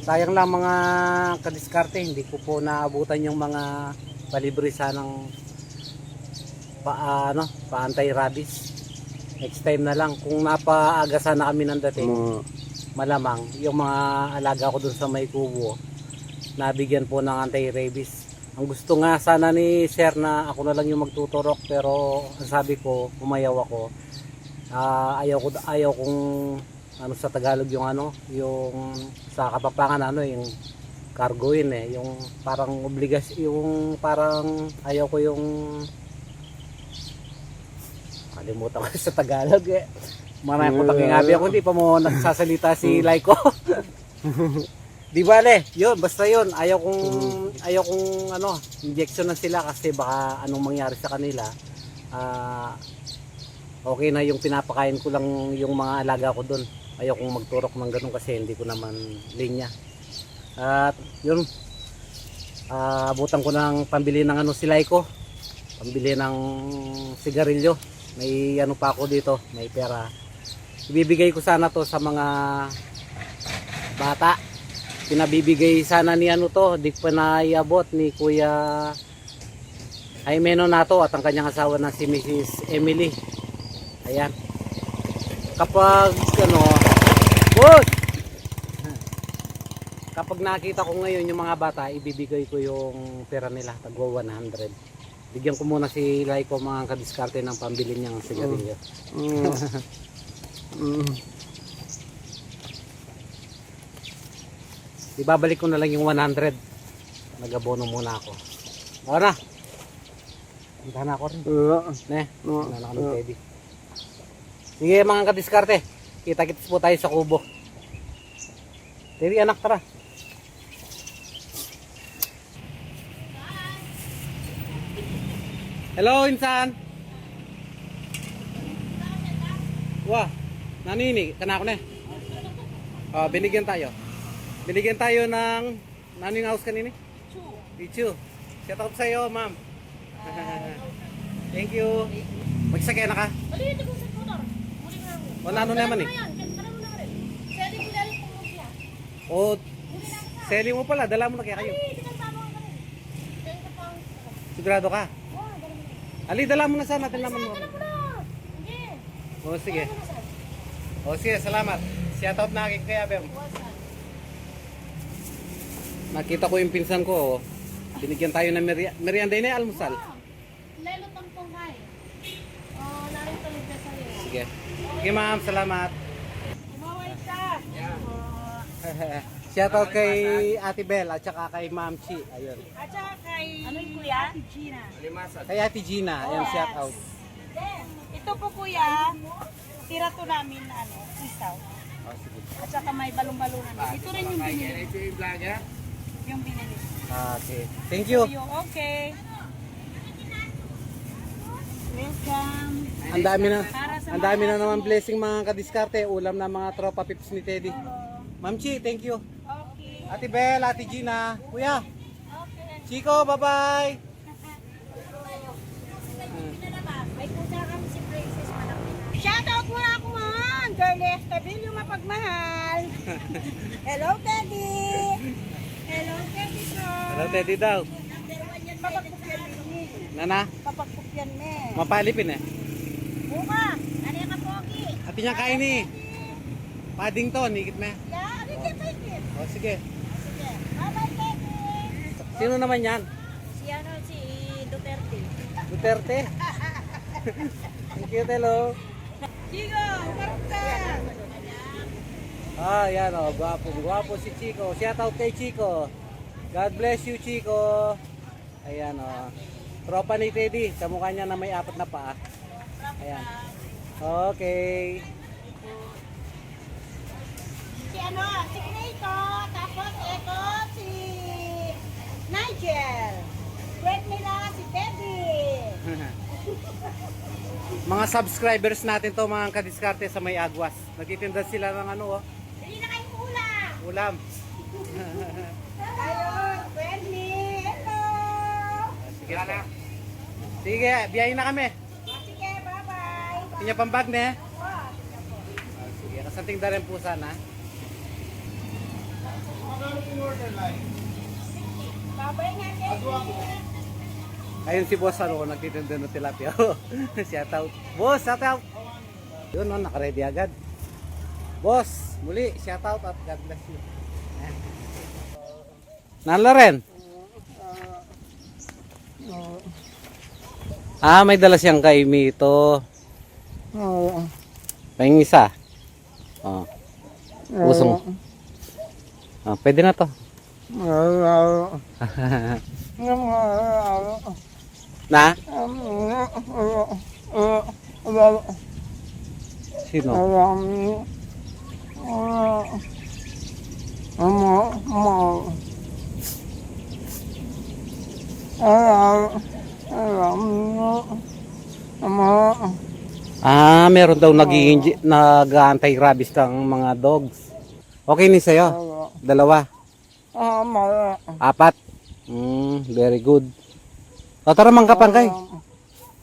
sayang lang mga kadiskarte, hindi ko po naabutan yung mga palibre sanang pa anti-rabies. Next time na lang kung napaaga sana kami ng dating, malamang yung mga alaga ko dun sa may kubo nabigyan po ng anti-rabies. Ang gusto nga sana ni sir na ako na lang yung magtuturok, pero ang sabi ko, umayaw ako. Ayaw kong ano sa Tagalog yung yung sa Kapampangan yung cargoin yung parang yung parang ayaw ko yung kalimutan ko sa Tagalog Marami po takingabi ako, hindi pa mo nagsasalita si Laiko. Di bale, yun, basta yun, ayaw kong injection na sila kasi baka anong mangyari sa kanila. Okay na yung pinapakain ko lang yung mga alaga ko doon. Ayaw kong magturok ng ganun kasi hindi ko naman linya. At yun, abutan ko ng pambili ng silay ko. Pambili ng sigarilyo. May pa ako dito, may pera. Ibibigay ko sana to sa mga bata. Pinabibigay sana ni di pa naiabot ni Kuya Jaime Nonato at ang kanyang asawa na si Mrs. Emily. Ayan. Kapag kapag nakita ko ngayon yung mga bata, ibibigay ko yung pera nila, tagwa 100. Bigyan ko muna si Laiko mga kadiskarte ng pambili niyang sigarilyo. Ibabalik ko na lang yung 100. Nag-abono muna ako. Oo na. Puntahan na ako rin. Puntahan ako ng Teddy. Sige mga kadiskarte. Kita-kits po tayo sa kubo. Teddy anak, tara. Hello insan. Wah, nanini, kana ko na. Binigyan tayo. Binigyan tayo ng naning house kanini? Pichu. Shout out sa iyo, ma'am. Thank you. Magsakay na ka? O nano naman O selling mo pala, dala mo na kaya kayo. Sigurado ka? Ali, dala mo na sana, natin naman mo. O sige. O sige, salamat. Shout out na kay Abem. Nakita ko yung pinsan ko, binigyan tayo ng merienda na almusal. Lelo tampong hay. Narito libre sa iyo. Sige. Sige ma'am, salamat. Umaway ka. Shoutout kay Ate Bel at saka kay Ma'am Chi. Ayun. At saka kay Kuya Ate Gina. Kay Ate Gina, ayun shoutout. Ito po kuya, tira to namin na isaw. Oh, sige. At saka may balong-balungan. Ito rin yung binili. Yung binili. Okay. Thank you. Okay. Welcome. Ang dami na naman blessing mga kadiskarte, ulam na mga tropa pips ni Teddy. Ma'am Chi, thank you. Okay. Ate Bel, Ate Gina, Kuya. Okay. Chico, bye-bye. May pusa kami si Princess Malaki. Shoutout mo ako mga girl Estabilyo mapagmahal. Hello Teddy. Hello Teddy sir. Hello Teddy daw. Papagpupyan me. Nana, Papagpupyan me. mapalipin Buka. Ano yung kapogi? Ate niya kain Paddington, higit na. Yeah, higit. O sige. Sige. Bye-bye Teddy. Sino naman yan? Si Duterte. Duterte? Thank you, Telo. Chico, umarap ka. Yan gwapo si Chico. Shout out kay Chico. God bless you, Chico. Ayan tropa ni Teddy. Sa mukha niya na may 4 na paa. Ayan. Okay. Si Nito, tapos ito si Nigel. Friend nila si Teddy. Mga subscribers natin to mga kadiskarte sa may Agwas. Nagtitinda sila ng Hindi na kayong ulam. ulam. Ayun, friend ni. Hello. Sige na. Sige, biyahin na kami. Sige, bye-bye. Pati niya pang bag na Oh, Sige, kasanting da rin po sana. Babay nga, Teddy. Ayun si boss, ano, nagtitinda ng tilapia. Shout out. Boss, shout out. Yun, no, nakaready agad. Boss, muli, shout out at God bless you. Nala rin? Ah, may dala siyang kaimito. Pahing isa. Oh. Busong. Ah, pwede na to. Na? Sino? Ah, meron daw nag-anti-rabies ng mga dogs. Okay ni sa'yo? Dalawa? Apat? Very good. O, tara mangkapangkay.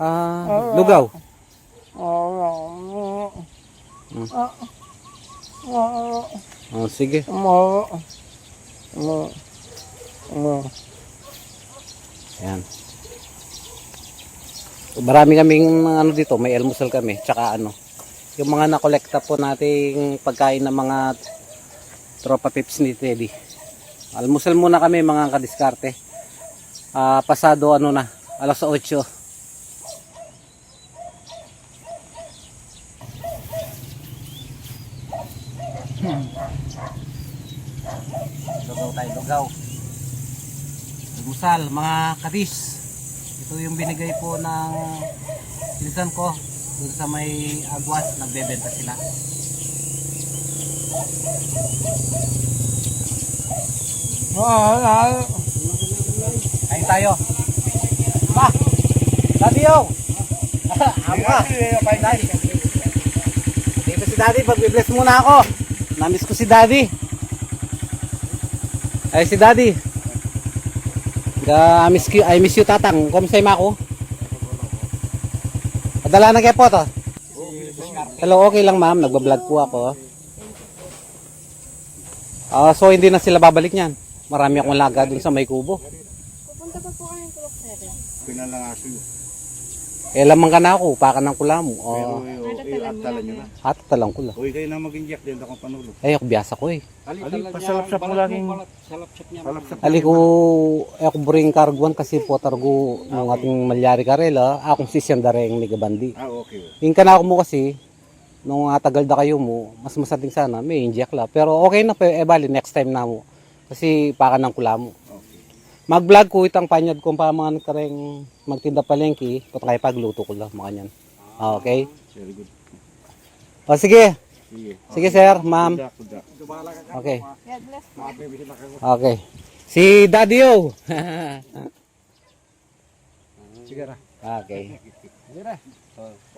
Ah, lugaw. Oh, sige. Ayan. Marami kaming ano dito, may almusal kami, tsaka ano, yung mga nakolekta po nating pagkain ng mga tropa pips ni Teddy. Almusal muna kami mga kadiskarte. Pasado ano na, alas 8. Lugaw tayo, lugaw. Almusal, mga kadis. Ito yung binigay po ng pinsan ko dun sa may Agwas, nagbebenta sila. Kain tayo. Pa! Daddy yo! Amo ka! Daddy. Dito si Daddy, pag-bless muna ako. Namiss ko si Daddy. Ay si Daddy. I miss you tatang. Kamusta yung ako? Padala na kayo po to. Hello, okay lang ma'am. Nagbablog po ako. So hindi na sila babalik niyan. Marami akong laga dun sa may kubo. Pupunta pa po kayong Tulok 7. Pinalangaso. Lamang ka na ako, upakan ng kula mo. Pero atalan nyo na. Talang kula. Uy, kayo na mag-inject din akong panulo. Ako biyasa ko eh. Ali, pasalapsap mo laging. Ali ko, ako buring karguan kasi po targo ng ating malyari karela. Akong sisyandare yung megabandi. Okay. Yung kanako mo kasi, nung tagal na kayo mo, mas masating sana, may inject la. Pero okay na, bali, next time na mo. Kasi pakan ng kula mo. Mag-vlog ko itang panyad kung pa mga kareng magtinda palengke, kung kaya pagluto ko lang mga yan. Okay? Very good. O sige. Sige. Sige sir, ma'am. Okay. God bless po. Okay. Si Daddy O. Sige ra. Okay.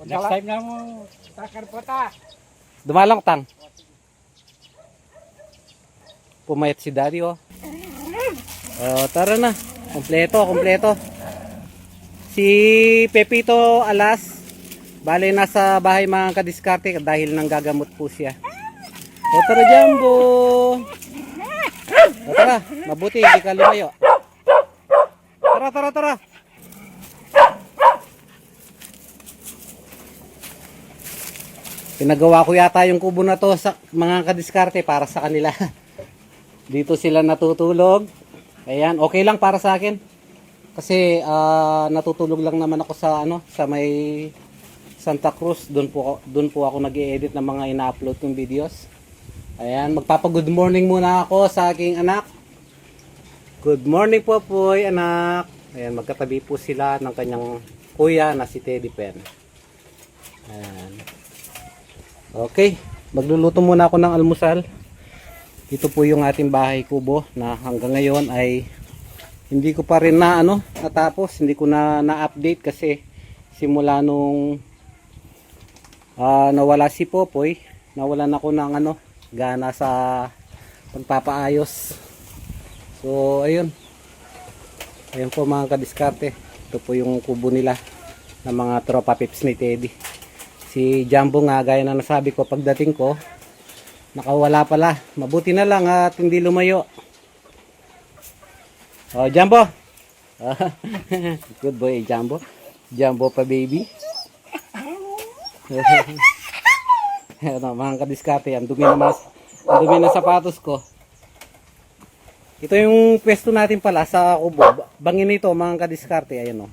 Next time na mo. Takar po ta. Dumalang tang. Pumayat si Daddy O. Tara na. Kompleto. Si Pepito Alas, bale nasa bahay mga kadiskarte dahil nang gagamot po siya. Tara Jumbo. Tara, mabuti hindi ka lumayo. Tara. Pinagawa ko yata yung kubo na to sa mga kadiskarte para sa kanila. Dito sila natutulog. Ayan, okay lang para sa akin. Kasi natutulog lang naman ako sa sa may Santa Cruz. Doon po ako nag-i-edit ng mga ina-upload kong videos. Ayan, magpapa-good morning muna ako sa aking anak. Good morning po anak. Ayan, magkatabi po sila ng kanyang kuya na si Teddy Pen. Ayan. Okay, magluluto muna ako ng almusal. Ito po yung ating bahay kubo na hanggang ngayon ay hindi ko pa rin natapos, hindi ko na-update kasi simula nung nawala si Popoy, nawalan ako ng gana sa pagpapaayos. So ayun po mga kadiskarte, ito po yung kubo nila ng mga tropa pips ni Teddy. Si Jumbo nga, gaya na nasabi ko pagdating ko, nakawala pala. Mabuti na lang at hindi lumayo. Oh, Jumbo. Good boy, Jumbo. Jumbo pa, baby. Ano, mga kadiskarte, ang dumi ng sapatos ko. Ito yung pwesto natin pala sa kubo. Bangin nito, mga kadiskarte, ayan o.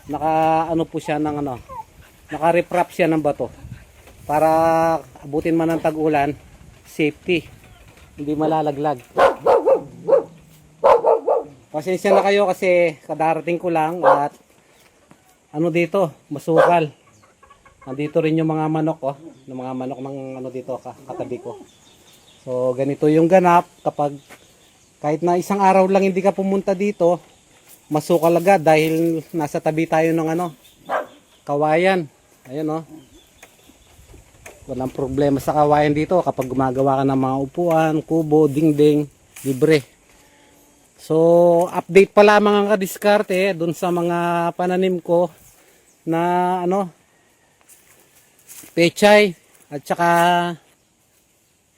Naka ano po siya ng ano, naka-reprap siya ng bato. Para abutin man ng tag-ulan, safety. Hindi malalaglag. Pasensya na kayo kasi kadarating ko lang at ano dito, masukal. Nandito rin yung mga manok, oh. Yung mga manok ng ano dito, katabi ko. So, ganito yung ganap. Kapag kahit na isang araw lang hindi ka pumunta dito, masukal agad dahil nasa tabi tayo ng ano, kawayan. Ayun, oh. Walang problema sa kawayan dito kapag gumagawa ka ng mga upuan, kubo, dingding, libre. So, update pala mga kadiskarte dun sa mga pananim ko na ano, pechay at saka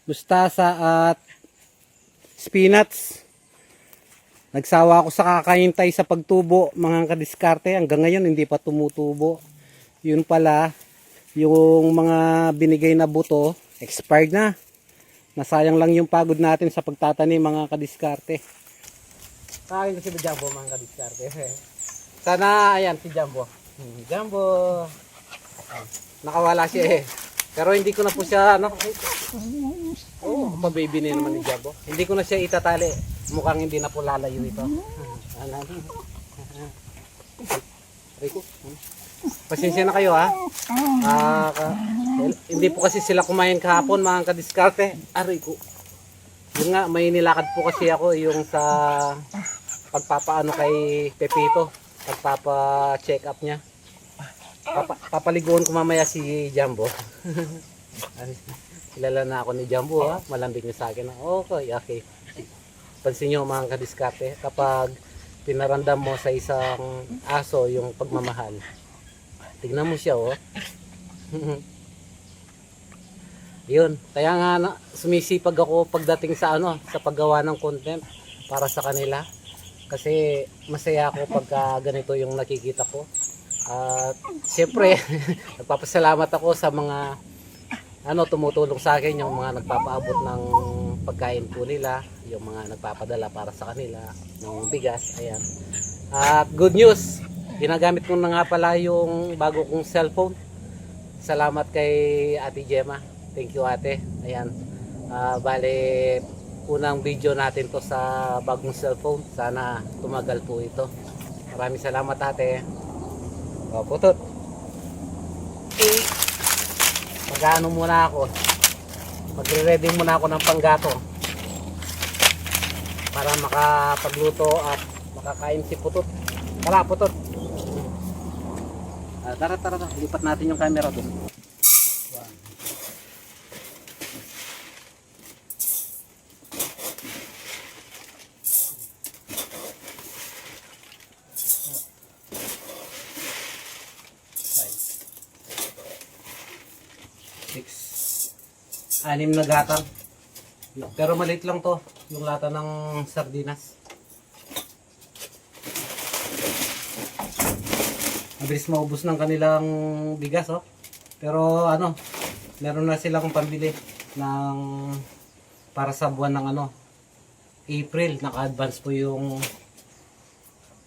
mustasa at spinach. Nagsawa ako sa kakahintay sa pagtubo mga kadiskarte. Hanggang ngayon hindi pa tumutubo. Yun pala, yung mga binigay na buto, expired na. Nasayang lang yung pagod natin sa pagtatanim mga kadiskarte. Kain ko si Jumbo mga kadiskarte. Sana, ayan si Jumbo. Jumbo. Nakawala siya eh. Pero hindi ko na po siya, ano, oh, pa-baby na naman ni Jumbo. Hindi ko na siya itatali. Mukhang hindi na po lalayo ito. Rico, pasensya na kayo ha. Hindi po kasi sila kumain kahapon mga kadiskarte. Rico. Yung nga, may nilakad po kasi ako yung sa pagpapaano kay Pepito. Pagpapa-check up niya. Papaliguan ko mamaya si Jumbo. Kilala na ako ni Jumbo ha. Malambing niya sa akin. Okay. Pansin nyo mga kadiskarte, kapag pinarandam mo sa isang aso yung pagmamahal, tignan mo siya oh. Yun, kaya nga sumisipag ako pagdating sa ano, sa paggawa ng content para sa kanila. Kasi masaya ako pagka ganito yung nakikita ko. At siyempre, nagpapasalamat ako sa mga tumutulong sa akin, yung mga nagpapaabot ng pagkain po nila, yung mga nagpapadala para sa kanila ng bigas, ayan. At good news, ginagamit ko na nga pala yung bago kong cellphone. Salamat kay Ate Gemma. Thank you ate. Ayan. Bale, unang video natin to sa bagong cellphone. Sana tumagal po ito. Maraming salamat ate. Putot. Mag-ano muna ako. Magre-ready muna ako ng panggato. Para makapagluto at makakain si Putot. Tara, Putot. Tara. Lipat natin yung camera doon. Anim na gatang. Pero maliit lang to, yung lata ng sardinas. Mabilis maubos ng kanilang bigas oh. Pero meron na silang pambili ng para sa buwan ng April. Naka-advance po yung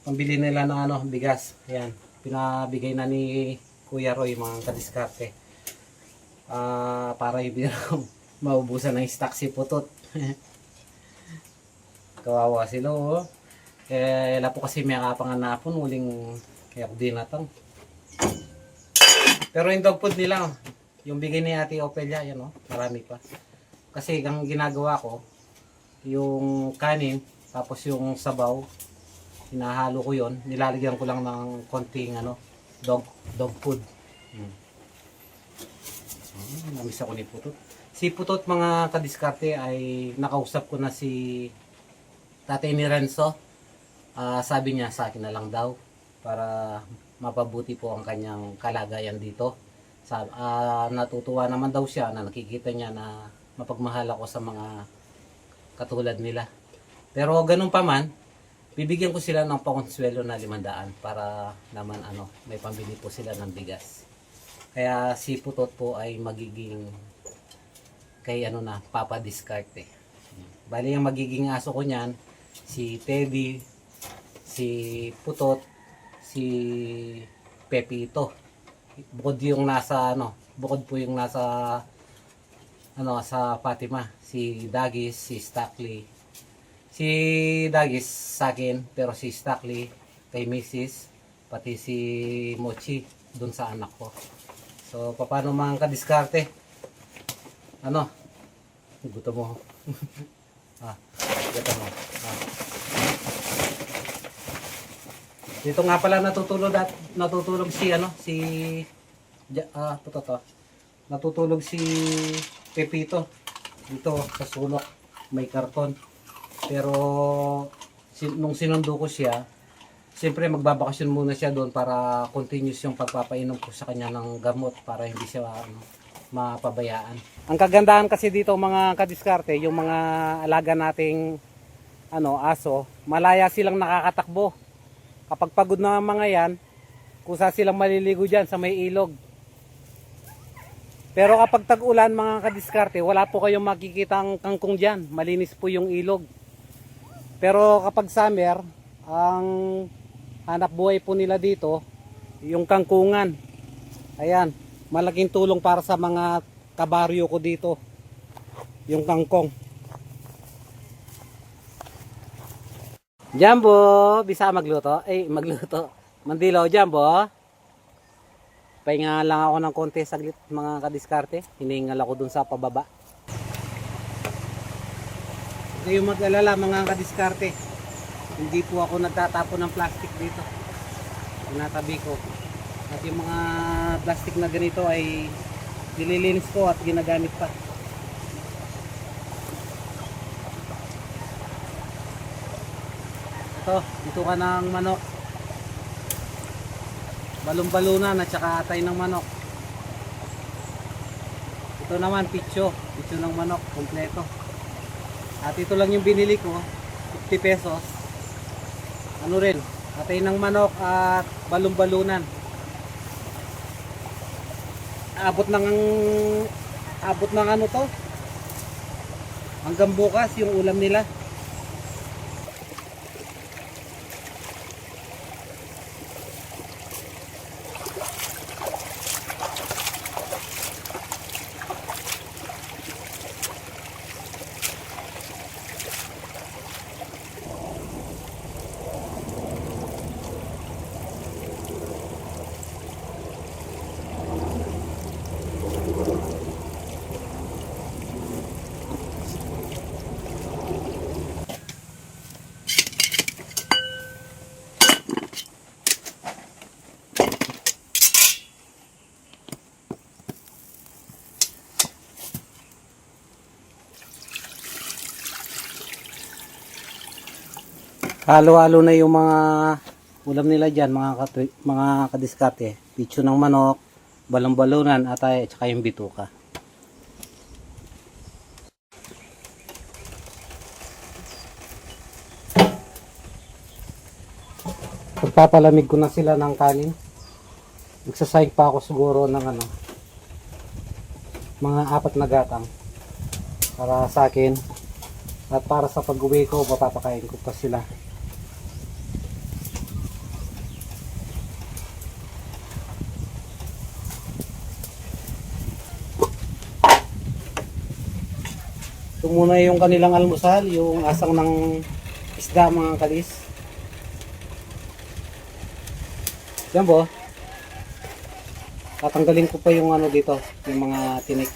pambili nila ng bigas. Ayan, pinabigay na ni Kuya Roy mga kadiskarte. Para hindi maubusan ng stock si Putot. Kawawa sila oh. Wala po kasi may kapanganapon uling kaya dinatang. Pero yung dog food nila, yung bigay ni Ate Opelia, yan oh, marami pa. Kasi ang ginagawa ko, yung kanin, tapos yung sabaw, hinahalo ko yon, nilalagyan ko lang ng konting dog food. Namiss ako ni Putot. Si Putot mga kadiskarte ay nakausap ko na si Tatay ni Renzo. Sabi niya sa akin na lang daw para mapabuti po ang kanyang kalagayan dito. Natutuwa naman daw siya na nakikita niya na mapagmahal ako sa mga katulad nila. Pero ganun pa man, bibigyan ko sila ng pakonsuelo na 500 para naman may pambili po sila ng bigas. Kaya si Putot po ay magiging kay papa-discard. Bali yung magiging aso ko niyan, si Teddy, si Putot, si Pepito. Bukod po yung nasa sa Fatima, si Dagis, si Stackley. Si Dagis sa akin, pero si Stackley kay Mrs. pati si Mochi dun sa anak ko. So paano mga kadiskarte? Gusto mo. Gusto mo. Dito nga pala natutulog si Pepito dito sa sulok, may karton. Pero nung sinundo ko siya, siyempre magbabakasyon muna siya doon para continuous yung pagpapainom ko sa kanya ng gamot para hindi siya mapabayaan. Ang kagandahan kasi dito mga kadiskarte, yung mga alaga nating aso, malaya silang nakakatakbo. Kapag pagod na mga yan, kusa silang maliligo dyan sa may ilog. Pero kapag tag-ulan mga kadiskarte, wala po kayong makikitang kangkong dyan. Malinis po yung ilog. Pero kapag summer, ang hanap buhay po nila dito, yung kangkungan. Ayan, malaking tulong para sa mga kabaryo ko dito. Yung kangkong. Jumbo, bisa magluto? Magluto. Mandilaw, Jumbo. Pahinga lang ako ng konti saglit mga kadiskarte. Hiningal ako dun sa pababa. Hindi yung mag-alala mga kadiskarte. Hindi po ako nagtatapon ng plastic dito. Tinatabi ko. At yung mga plastic na ganito ay nililinis ko at ginagamit pa. Ito, dito ka ng manok. Balon-balunan at saka atay ng manok. Ito naman pitso ng manok kompleto. At ito lang yung binili ko, 50 pesos. Atay ng manok at balon-balunan. Abot ng to. Hanggang bukas yung ulam nila. Halo-halo na yung mga ulam nila dyan, mga kadiskarte. Pitso ng manok, balon-balunan, atay, at saka yung bituka. Pagpapalamig ko na sila ng kanin. Magsasayang pa ako siguro ng mga 4 na gatang para sa akin. At para sa pag-uwi ko, mapapakain ko pa sila. Ito muna yung kanilang almusal, yung asang ng isda mga kalis. Yan po. Tatanggalin ko pa yung dito, yung mga tinik.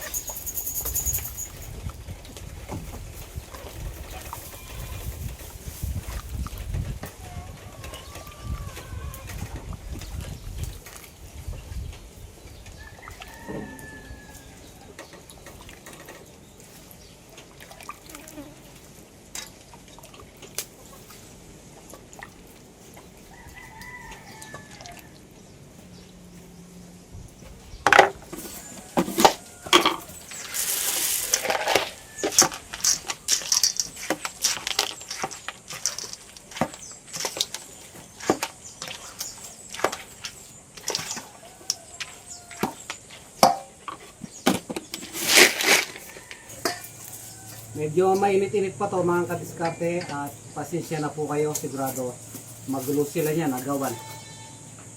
Medyo mainit-init pa to mga kadiskarte at pasensya na po kayo, sigurado magulo sila niyan, agawan.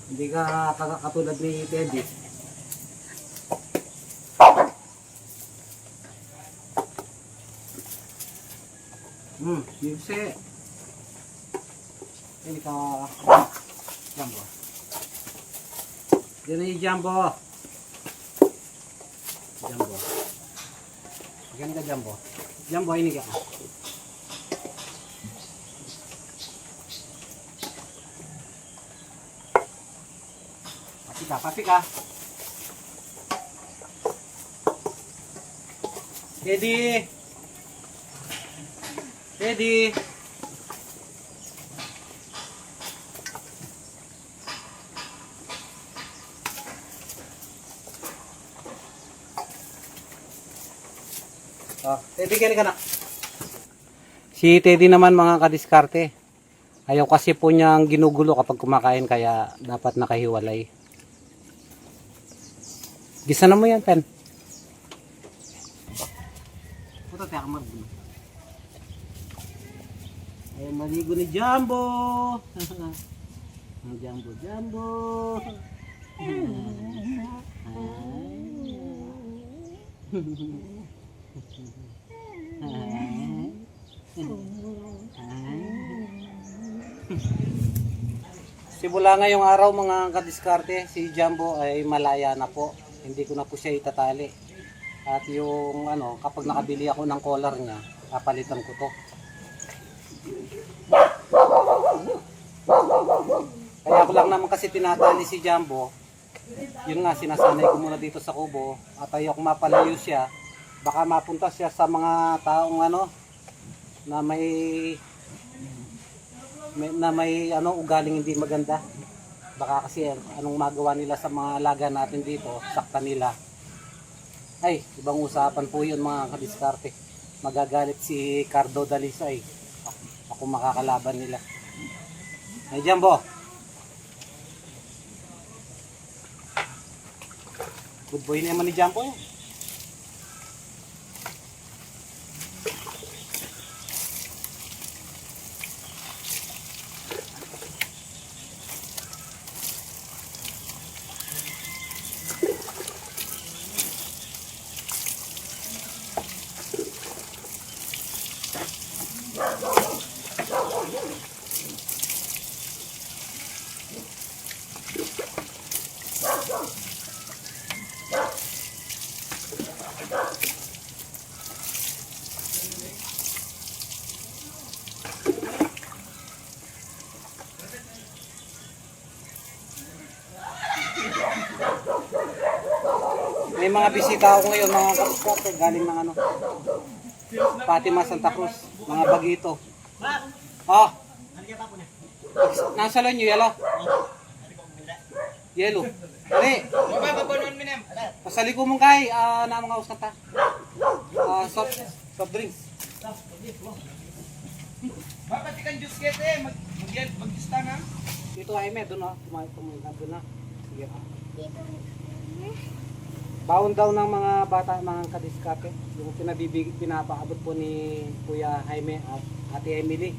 Hindi ka katulad ni Teddy. Yuse. Ini ka Jumbo. Yan ay Jumbo. Jumbo. Yan ka Jumbo. Jumbo ini ka. Pati ka. Teddy. Teddy. Teddy ka na. Si Teddy naman mga kadiskarte. Ayaw kasi po niyang ginugulo kapag kumakain kaya dapat nakahiwalay. Gisa na mo yan, Pen. Puto, tayo ka magbulo. Ay, maligo ni Jumbo. Jumbo, Jumbo. Simula ngayong araw mga kadiskarte, si Jumbo ay malaya na po. Hindi ko na po siya itatali. At yung kapag nakabili ako ng collar niya, papalitan ko to. Kaya ko lang naman kasi tinatali si Jumbo. Yun nga, sinasanay ko muna dito sa kubo. At ayaw kung mapalayo siya, baka mapunta siya sa mga taong na may ugaling hindi maganda. Baka kasi anong magawa nila sa mga alaga natin dito, sakta nila. Ay, ibang usapan po yun mga kadiskarte. Magagalit si Cardo Dalisay. Ako makakalaban nila. Ay, Jumbo. Good boy naman ni Jumbo yun. May mga bisita ako ngayon mga kadiskarte galing ng Fatima Santa Cruz, mga bagito. Oh. Nasa lang yelo. Yelo. Dali. Pasali ko mong kay na mga usata. Soft drinks. Pati kan juice kete mag-juice ta na. Dito ay me doon kumain doon na. Sige. Baon daw ng mga bata, mga kadiskarte, yung pinapaabot po ni Kuya Jaime at Ate Emily.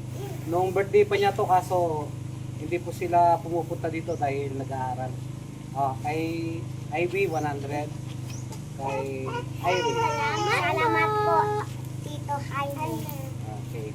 Noong birthday pa niya to kaso hindi po sila pumupunta dito dahil nag-aaral. Kay Ivy 100, kay Irene. Salamat po, Tito Jaime. Okay.